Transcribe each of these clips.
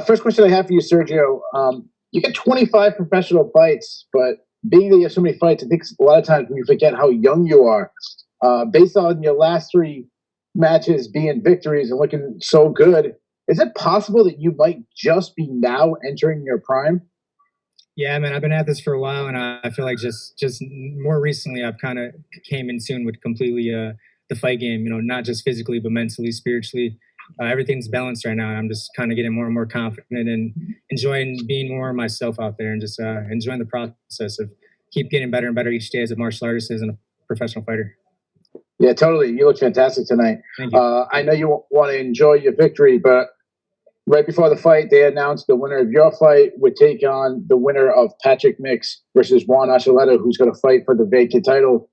First question I have for you, Sergio. You get 25 professional fights, but being that you have so many fights, I think a lot of times we forget how young you are. Based on your last three matches being victories and looking so good, is it possible that you might just be now entering your prime? Yeah, man, I've been at this for a while, and I feel like just more recently, I've kind of came in tune with completely the fight game. You know, not just physically, but mentally, spiritually. Everything's balanced right now, and I'm just kind of getting more and more confident and enjoying being more myself out there, and just enjoying the process of keep getting better and better each day as a martial artist, as a professional fighter. Yeah, totally. You look fantastic tonight. Thank you. I know you want to enjoy your victory, but right before the fight, they announced the winner of your fight would take on the winner of Patrick Mix versus Juan Archuleta, who's going to fight for the vacant title.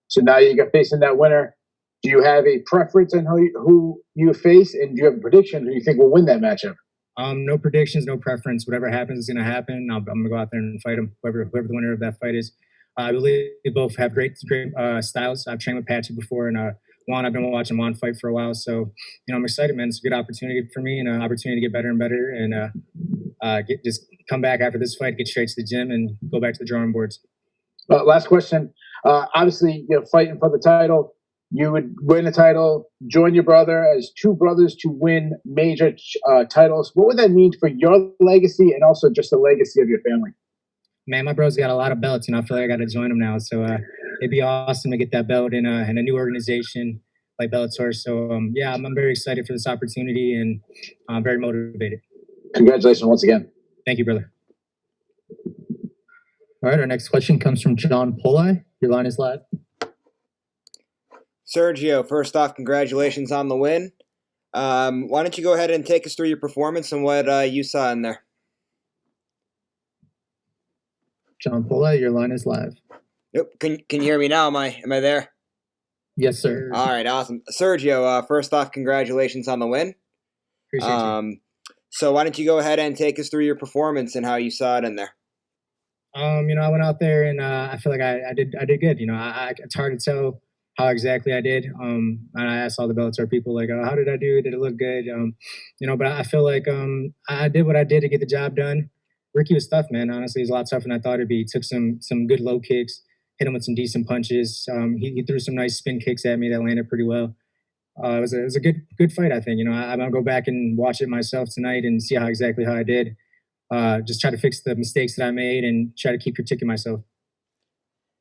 So now you got facing that winner. Do you have a preference on who you face, and do you have a prediction who you think will win that matchup? No predictions, no preference. Whatever happens is going to happen. I'm going to go out there and fight him, whoever the winner of that fight is. I believe we both have great styles. I've trained with Patrick before, and Juan, I've been watching Juan fight for a while. So, I'm excited, man. It's a good opportunity for me and an opportunity to get better and better and just come back after this fight, get straight to the gym, and go back to the drawing boards. Last question. Obviously, you're fighting for the title. You would win the title, join your brother as two brothers to win major titles. What would that mean for your legacy and also just the legacy of your family? Man, my bro's got a lot of belts, I feel like I got to join him now. So it'd be awesome to get that belt in a new organization like Bellator. So yeah, I'm very excited for this opportunity, and I'm very motivated. Congratulations once again. Thank you, brother. All right, our next question comes from John Polai. Your line is live. Sergio, first off, congratulations on the win. Why don't you go ahead and take us through your performance and what you saw in there? John Polai, your line is live. Yep. Can you hear me now? Am I there? Yes, sir. All right, awesome. Sergio, first off, congratulations on the win. Appreciate you. So why don't you go ahead and take us through your performance and how you saw it in there? I went out there and I feel like I did good. It's hard to tell how exactly I did. And I asked all the Bellator people, like, how did I do? Did it look good? But I feel like I did what I did to get the job done. Ricky was tough, man. Honestly, he was a lot tougher than I thought it'd be. He took some good low kicks, hit him with some decent punches. He threw some nice spin kicks at me that landed pretty well. It was a good fight, I think. I'm gonna go back and watch it myself tonight and see how I did. Just try to fix the mistakes that I made and try to keep critiquing myself.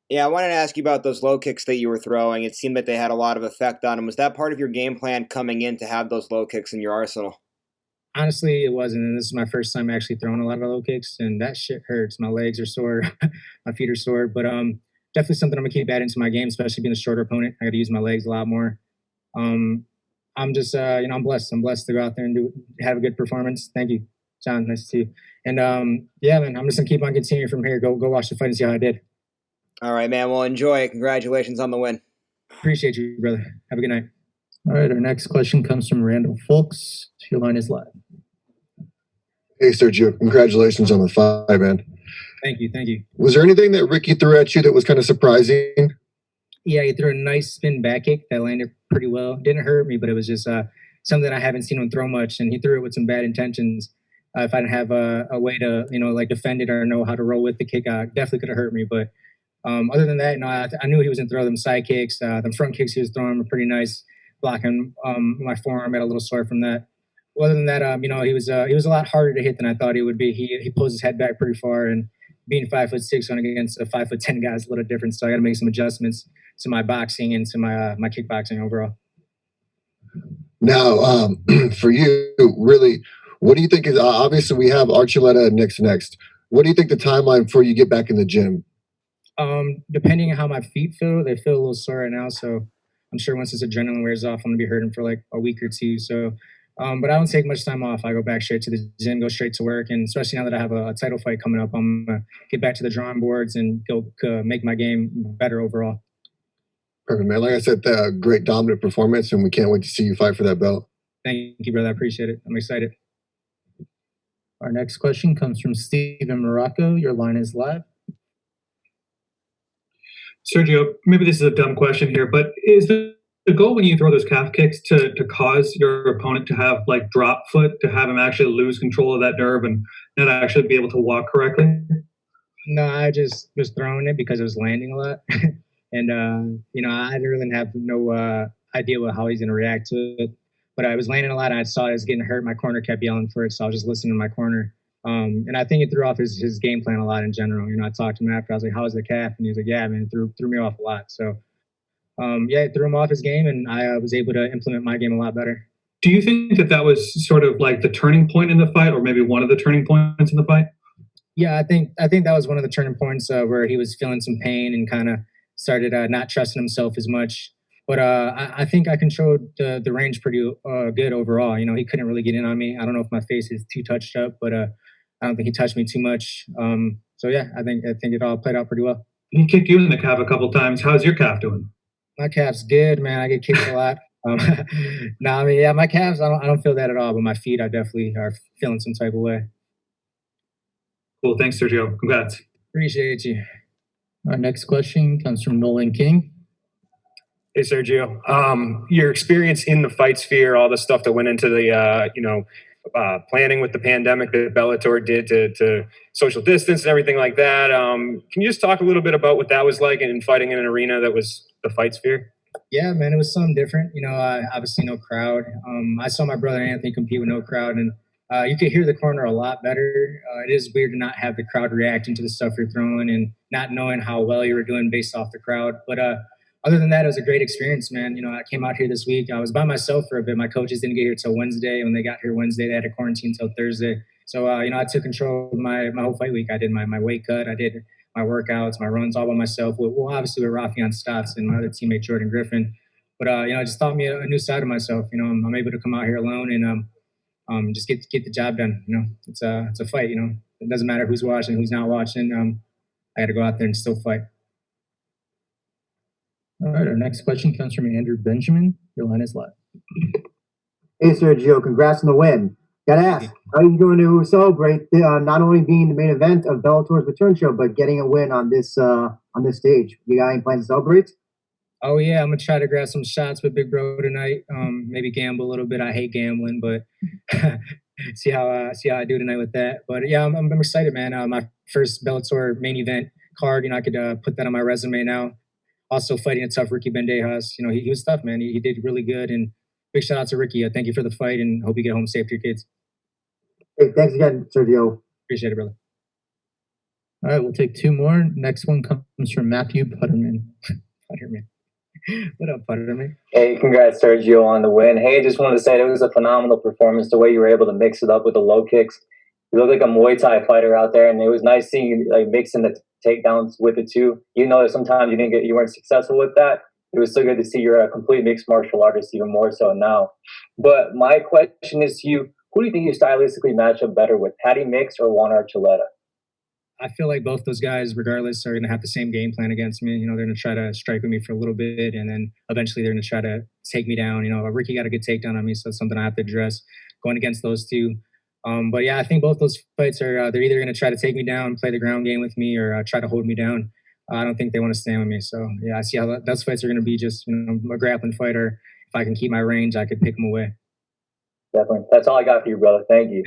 Yeah, I wanted to ask you about those low kicks that you were throwing. It seemed that they had a lot of effect on him. Was that part of your game plan coming in to have those low kicks in your arsenal? Honestly, it wasn't. And this is my first time actually throwing a lot of low kicks, and that shit hurts. My legs are sore, my feet are sore. But definitely something I'm gonna keep adding to my game, especially being a shorter opponent. I got to use my legs a lot more. I'm just, I'm blessed. I'm blessed to go out there and have a good performance. Thank you, John. Nice to see you. And yeah, man, I'm just gonna keep on continuing from here. Go watch the fight and see how I did. All right, man. Well, enjoy it. Congratulations on the win. Appreciate you, brother. Have a good night. All right, our next question comes from Randall Folks. Your line is live. Hey, Sergio. Congratulations on the fight, man. Thank you. Was there anything that Ricky threw at you that was kind of surprising? Yeah, he threw a nice spin back kick that landed pretty well. Didn't hurt me, but it was just something that I haven't seen him throw much, and he threw it with some bad intentions. If I didn't have a way to, defend it or know how to roll with the kick, definitely could have hurt me. But other than that, I knew he was going to throw them side kicks. The front kicks he was throwing were pretty nice. Blocking my forearm, got a little sore from that. Other than that, he was a lot harder to hit than I thought he would be. He pulls his head back pretty far, and being 5'6" going against a 5'10" guy is a little different. So I got to make some adjustments to my boxing and to my kickboxing overall. Now, for you, really, what do you think is obviously we have Archuleta next. What do you think the timeline for you get back in the gym? Depending on how my feet feel, they feel a little sore right now. So I'm sure once this adrenaline wears off, I'm gonna be hurting for like a week or two. So, but I don't take much time off. I go back straight to the gym, go straight to work, and especially now that I have a title fight coming up, I'm gonna get back to the drawing boards and go make my game better overall. Perfect, man. Like I said, great dominant performance, and we can't wait to see you fight for that belt. Thank you, brother. I appreciate it. I'm excited. Our next question comes from Steven Morocco. Your line is live. Sergio, maybe this is a dumb question here, but is there the goal when you throw those calf kicks to cause your opponent to have like drop foot, to have him actually lose control of that nerve and not actually be able to walk correctly? No, I just was throwing it because it was landing a lot, and I really have no idea how he's gonna react to it. But I was landing a lot, and I saw it was getting hurt. My corner kept yelling for it, so I was just listening to my corner. And I think it threw off his game plan a lot in general. I talked to him after. I was like, "How was the calf?" And he was like, "Yeah, man, it threw me off a lot." So it threw him off his game, and I was able to implement my game a lot better. Do you think that was sort of like the turning point in the fight, or maybe one of the turning points in the fight? Yeah, I think that was one of the turning points where he was feeling some pain and kind of started not trusting himself as much. But I think I controlled the range pretty good overall. He couldn't really get in on me. I don't know if my face is too touched up, but I don't think he touched me too much. So yeah, I think it all played out pretty well. He kicked you in the calf a couple times. How's your calf doing? My calf's good, man. I get kicked a lot. No, I mean, yeah, my calves, I don't feel that at all, but my feet, I definitely are feeling some type of way. Cool. Thanks, Sergio. Congrats. Appreciate you. Our next question comes from Nolan King. Hey, Sergio. Your experience in the fight sphere, all the stuff that went into the, planning with the pandemic that Bellator did to social distance and everything like that. Can you just talk a little bit about what that was like in fighting in an arena that was the fight sphere? Yeah, man, it was something different. Obviously no crowd. I saw my brother Anthony compete with no crowd, and you could hear the corner a lot better. It is weird to not have the crowd reacting to the stuff you're throwing and not knowing how well you were doing based off the crowd. But other than that, it was a great experience, man. I came out here this week. I was by myself for a bit. My coaches didn't get here till Wednesday. When they got here Wednesday, they had to quarantine till Thursday. So, I took control of my whole fight week. I did my weight cut. I did my workouts, my runs all by myself. Well, obviously with Rafian Stotts and my other teammate, Jordan Griffin. But, it just taught me a new side of myself. I'm able to come out here alone and just get the job done. It's a fight. It doesn't matter who's watching, who's not watching. I got to go out there and still fight. All right, our next question comes from Andrew Benjamin. Your line is live. Hey, Sergio, congrats on the win. Gotta ask, how are you going to celebrate not only being the main event of Bellator's return show, but getting a win on this stage? You got any plans to celebrate? Oh yeah, I'm gonna try to grab some shots with Big Bro tonight. Maybe gamble a little bit. I hate gambling, but see how I do tonight with that. But yeah, I'm excited, man. My first Bellator main event card. I could put that on my resume now. Also fighting a tough Ricky Bandejas. He was tough, man. He did really good. And big shout out to Ricky. Thank you for the fight and hope you get home safe to your kids. Hey, thanks again, Sergio. Appreciate it, brother. All right, we'll take two more. Next one comes from Matthew Putterman. Putterman. What up, Putterman? Hey, congrats, Sergio, on the win. Hey, I just wanted to say it was a phenomenal performance, the way you were able to mix it up with the low kicks. You look like a Muay Thai fighter out there, and it was nice seeing you like mixing the takedowns with it too. That sometimes you weren't successful with that. It was so good to see you're a complete mixed martial artist, even more so now. But my question is to you: who do you think you stylistically match up better with, Patty Mix or Juan Archuleta? I feel like both those guys, regardless, are going to have the same game plan against me. They're going to try to strike with me for a little bit, and then eventually they're going to try to take me down. Ricky got a good takedown on me, so it's something I have to address going against those two. But yeah, I think both those fights are they're either going to try to take me down, play the ground game with me, or try to hold me down. I don't think they want to stand with me. So yeah, I see how those fights are going to be just a grappling fight, or if I can keep my range, I could pick them away. Definitely. That's all I got for you, brother. Thank you.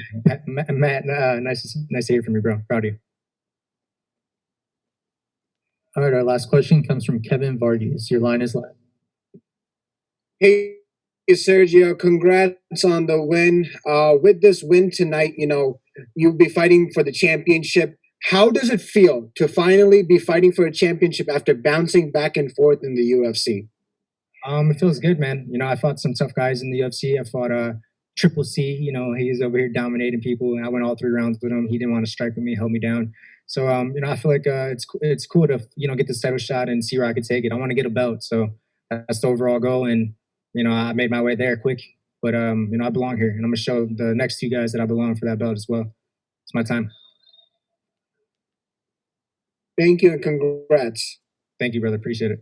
Matt, nice to hear from you, bro. Proud of you. All right, our last question comes from Kevin Vargas. Your line is live. Hey, Sergio, congrats on the win. With this win tonight, you'll be fighting for the championship. How does it feel to finally be fighting for a championship after bouncing back and forth in the UFC? It feels good, man. I fought some tough guys in the UFC. I fought Triple C. He's over here dominating people, and I went all 3 rounds with him. He didn't want to strike with me, held me down. So, I feel like it's cool to, get this title shot and see where I could take it. I want to get a belt. So that's the overall goal. And, I made my way there quick. But, I belong here. And I'm going to show the next 2 guys that I belong for that belt as well. It's my time. Thank you and congrats. Thank you, brother. Appreciate it.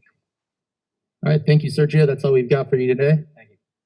All right, thank you, Sergio. That's all we've got for you today. Thank you.